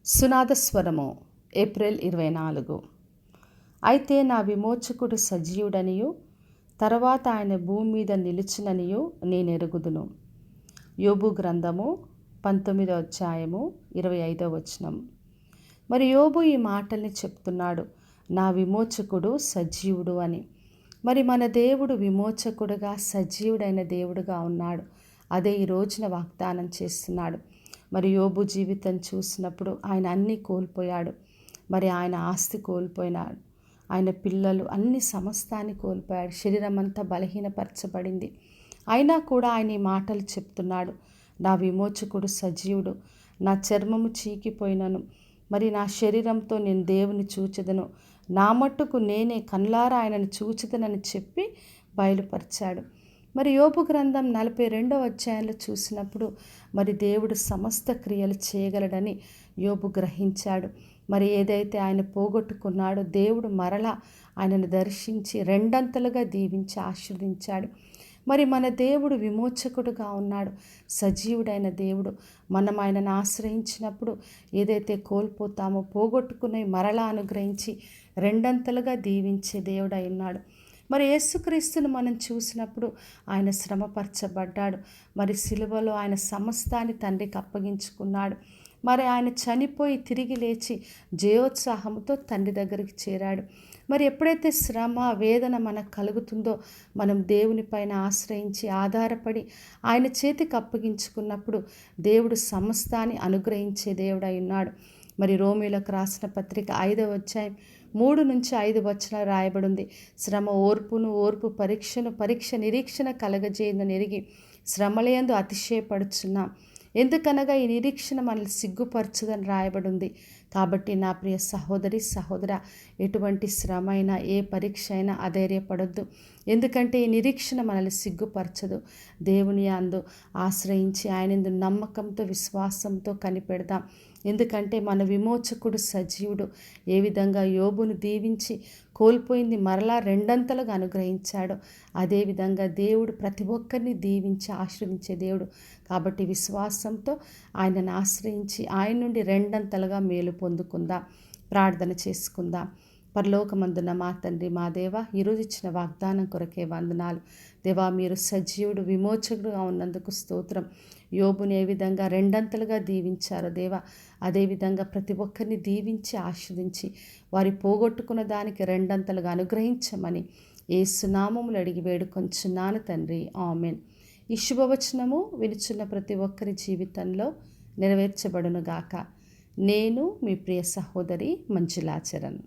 సునాదస్వరము April 24. అయితే నా విమోచకుడు సజీవుడనియు తర్వాత ఆయన భూమి మీద నిలిచిననియు నేనెరుగుదును. యోబు గ్రంథము 19వ అధ్యాయము 25వ వచనం. మరి యోబు ఈ మాటల్ని చెప్తున్నాడు, నా విమోచకుడు సజీవుడు అని. మరి మన దేవుడు విమోచకుడుగా సజీవుడైన దేవుడుగా ఉన్నాడు. అదే ఈ రోజున వాగ్దానం చేస్తున్నాడు. మరి యోబు జీవితం చూసినప్పుడు ఆయన అన్నీ కోల్పోయాడు. మరి ఆయన ఆస్తి కోల్పోయినాడు, ఆయన పిల్లలు అన్ని సమస్తాన్ని కోల్పోయాడు. శరీరం అంతా బలహీనపరచబడింది. అయినా కూడా ఆయన ఈ మాటలు చెప్తున్నాడు, నా విమోచకుడు సజీవుడు, నా చర్మము చీకిపోయినను మరి నా శరీరంతో నేను దేవుని చూచెదను, నా మట్టుకు నేనే కన్లారా ఆయనను చూచెదనని చెప్పి బయలుపరిచాడు. మరి యోబు గ్రంథం 42వ అధ్యాయంలో చూసినప్పుడు మరి దేవుడు సమస్త క్రియలు చేయగలడని యోబు గ్రహించాడు. మరి ఏదైతే ఆయన పోగొట్టుకున్నాడో దేవుడు మరలా ఆయనను దర్శించి రెండంతలుగా దీవించి ఆశీర్వదించాడు. మరి మన దేవుడు విమోచకుడుగా ఉన్నాడు, సజీవుడైన దేవుడు. మనం ఆయనను ఆశ్రయించినప్పుడు ఏదైతే కోల్పోతామో పోగొట్టుకునే మరలా అనుగ్రహించి రెండంతలుగా దీవించే దేవుడై ఉన్నాడు. మరి యేసుక్రీస్తును మనం చూసినప్పుడు ఆయన శ్రమపరచబడ్డాడు. మరి సిలువలో ఆయన సమస్తాన్ని తండ్రికి అప్పగించుకున్నాడు. మరి ఆయన చనిపోయి తిరిగి లేచి జయోత్సాహంతో తండ్రి దగ్గరికి చేరాడు. మరి ఎప్పుడైతే శ్రమ వేదన మనకు కలుగుతుందో మనం దేవుని పైన ఆశ్రయించి ఆధారపడి ఆయన చేతికి అప్పగించుకున్నప్పుడు దేవుడు సమస్తాన్ని అనుగ్రహించే దేవుడై ఉన్నాడు. మరి రోమీలకు రాసిన పత్రిక 5వ అధ్యాయం 3 నుంచి 5 వచనాలు రాయబడి ఉంది. శ్రమ ఓర్పును, ఓర్పు పరీక్షను, పరీక్ష నిరీక్షణ కలగజేయదని ఎరిగి శ్రమలయందు అతిశయపడుచున్నాం. ఎందుకనగా ఈ నిరీక్షణ మనల్ని సిగ్గుపరచదని రాయబడి ఉంది. కాబట్టి నా ప్రియ సహోదరి సహోదర, ఎటువంటి శ్రమ అయినా ఏ పరీక్ష అయినా అధైర్యపడొద్దు. ఎందుకంటే ఈ నిరీక్షణ మనల్ని సిగ్గుపరచదు. దేవుని అందు ఆశ్రయించి ఆయనందు నమ్మకంతో విశ్వాసంతో కనిపెడదాం. ఎందుకంటే మన విమోచకుడు సజీవుడు. ఏ విధంగా యోబును దీవించి కోల్పోయింది మరలా రెండంతలుగా అనుగ్రహించాడు, అదేవిధంగా దేవుడు ప్రతి ఒక్కరిని దీవించి ఆశ్రయించే దేవుడు. కాబట్టి విశ్వాసంతో ఆయనను ఆశ్రయించి ఆయన నుండి రెండంతలుగా మేలు పొందుకుందాం. ప్రార్థన చేసుకుందాం. పరలోకమందున మా తండ్రి, మా దేవ, ఈరోజు ఇచ్చిన వాగ్దానం కొరకే వందనాలు. దేవా, మీరు సజీవుడు విమోచకుడుగా ఉన్నందుకు స్తోత్రం. యోబుని ఏ విధంగా రెండంతలుగా దీవించారో దేవా, అదేవిధంగా ప్రతి ఒక్కరిని దీవించి ఆశీర్వదించి వారి పోగొట్టుకున్న దానికి రెండంతలుగా అనుగ్రహించమని యేసు నామములో అడిగి వేడుకొంచున్నాను తండ్రి, ఆమెన్. ఈ శుభవచనము వినుచున్న ప్రతి ఒక్కరి జీవితంలో నెరవేర్చబడునుగాక. నేను మీ ప్రియ సహోదరి మంజులా చరణ్.